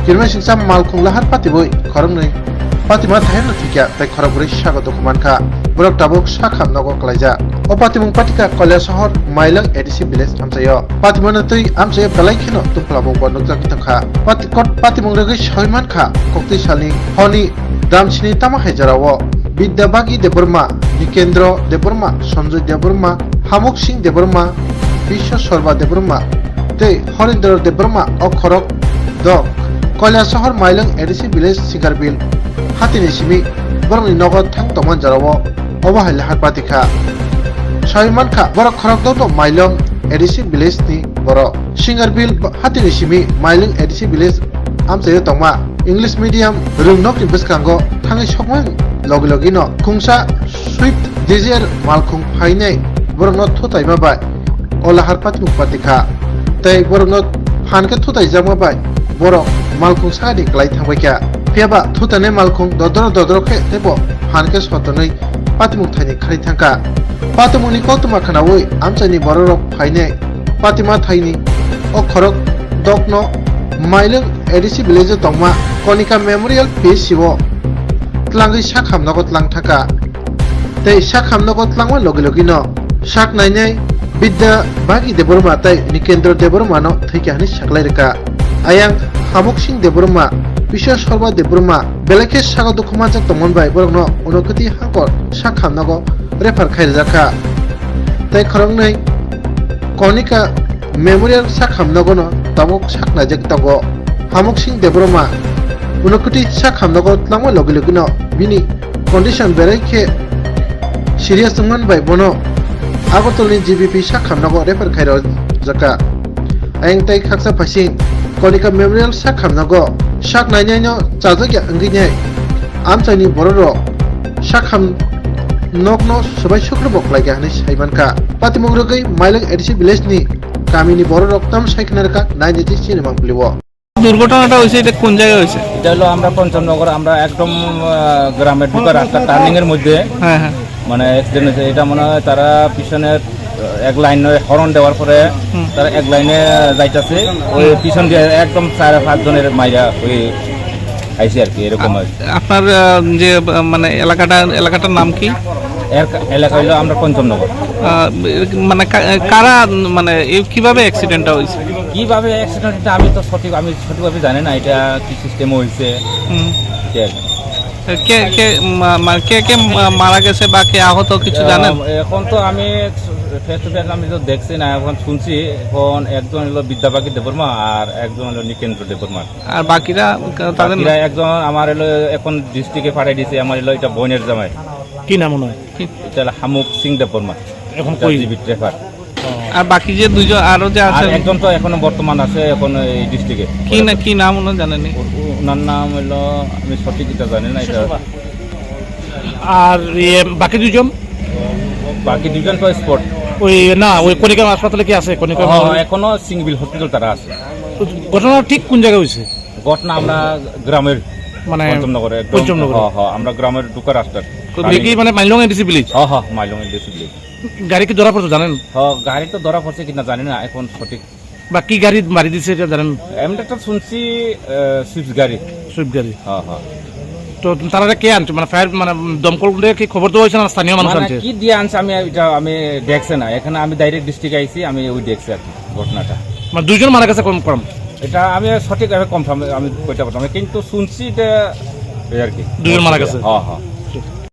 kirmai singsa malkhung lahar patiboi khoroknui patima thaina thikya tai khorokburi sago dokumanka borok tabuk sakham nogo klaija o patimung patika kolya shahar mailang ADC village amchayo patimona tui amchayo balai khino tuplamung bonukjak tangkha patimung regi soiman kha kokti salni honi damchini tama haijarawo বিদ্যাবাগী Debbarma নিকেন্দ্র Debbarma Sanjay Debbarma হামুক Singh Debbarma বিশ্ব সর্বা দেববর্মা তে হরিন্দ্র দেববর্মা অক্ষরক দক কয়লা শহর Mailong ADC village Singarbil হাতিনি সিমি বরংনি নগদ থাং তমান জারাও অবহাইলে হারপাতিখা সয়মানখা বরক খরক দক Mailong ADC village নি বর সিঙ্গারবিল হাতিনি সিমি মাইলং এডিসি ভিলেজ আমচাyo tongma English medium rungnog ni bwskango thangai sokmang logi no khungsa swift desire malkhung phainai borokno thotaima bai olahar patmuk patikha tei borokno phanke thotaijama bai borok malkhung sadi klai thangbaikya piaba thotane malkhung dodoro khe tebo phanke sotonai patmuk thaini khari thangka patimuni kotuma khanawoi amchani borok phainai patima thaini o khorok dokno Mailong ADC village তংমা Kanika memorial পিএসসিও ত্লাঙ্গি সাখামনগত লাংথাকা তৈ সাখামনগত লাংমা লগি ন সাক নাইনাই বিদ্যা বাগি দেববর্মা তৈ নিকেন্দ্র দেববর্মা ন থৈকাহানি সাকলাইরেকা আয়াং হামুক সিং দেববর্মা বিশ্ব সর্বা দেববর্মা বেলেকে সাগো দুখমাজাক তমনবাই বরং ন অনুকতি হাকর সাখামনগ রেফার খাইরজাকা তৈ খরংनै কনিকা মেমোরিয়াল সাখামনগ ন tabuk sakna jek tago hamuk sing debroma unokuti sakhamnago tlangma logi no bini condition berai khe serious man bai bono agotolni GBP sakhamnago refer khairo jaka aing tai khaksa phasing konika memorial sakhamnago sak nainai no chajagya angine amchani bororo sakham nokno sabai sukro boklaiga hani saimanka patimungrogai maileng ADC village ni কামিনী বড় রক্তম সাইকেনারকা নাইনেটি cinema খুলিব দুর্ঘটনাটা হইছে এটা কোন জায়গায় হইছে এটা হলো আমরা পঞ্চমনগর আমরা একদম গ্রামের ঢুকার রাস্তা টার্নিং এর মধ্যে মানে অ্যাক্সিডেন্ট হয়েছে এটা মনে হয় তারা পিছনে এক লাইন হর্ন দেওয়ার পরে তারা এক লাইনে যাইতাছে ওই পিছন দিয়ে একদম 4-5 জনের মাইরা ওই আইছে আর কি এরকম আপনার যে মানে এলাকাটার নাম কি এলাকা হলো আমরা পঞ্চমনগর মানে কারা মানে কিভাবে অ্যাক্সিডেন্টটা হয়েছে কিভাবে অ্যাক্সিডেন্টটা আমি সঠিকভাবে জানি না এটা কি সিস্টেম হয়েছে কে কে মারা গেছে বা কে আহত কিছু জানেন এখন তো আমি ফেস টু ফেস আমি তো দেখছি না এখন শুনছি এখন একজন হলো বিদ্যাবাগী দেববর্মা আর একজন হলো নিকেন্দ্র দেববর্মা আর বাকিরা তাদের একজন আমার হলো এখন ডিস্ট্রিক্টে পাঠিয়ে দিয়েছে আমার হলো এটা বোনের জামাই কি নাম মনে হয় এটা হলো হামুক সিং দেববর্মা এখন কই রেফার আর বাকি যে দুইজন আরো যে আছে একজন তো এখনো বর্তমান আছে এখন এই ডিস্ট্রিক্টে কি নাম মনে জানেন ওনার নাম হলো আমি সঠিক এটা জানি না এটা আর বাকি দুজন তো স্পট ওই না ওই কনিকা হাসপাতালে কি আছে কনিকা এখনো সিঙ্গিল হসপিটাল তারা আছে ঘটনা ঠিক কোন জায়গায় হয়েছে ঘটনা আমরা গ্রামের মানে পঞ্চমনগরে আমরা গ্রামের ঢুকার রাস্তার কি মানে Mailong ADC village Mailong ADC village গাড়ি কি ধরা পড়ছে জানেন গাড়ি তো ধরা পড়ছে কিনা জানি না এখন সঠিক বা কি গাড়ি মারি দিছে এটা জানেন এমনি একটা শুনছি সুইফট গাড়ি তো তারা কে আনছে মানে ফায়ার মানে দমকল কি খবর তো হয়েছে না স্থানীয় মানুষ আনছে কি দিয়ে আনছে আমি দেখছি না এখানে আমি ডাইরেক্ট ডিস্ট্রিক্টে আইছি আমি ওই দেখছি আর কি ঘটনাটা মানে দুইজন মারা গেছে কনফার্ম এটা আমি সঠিকভাবে কনফার্ম আমি কইতে পারতাম কিন্তু শুনছি যে আর কি দুইজন মারা গেছে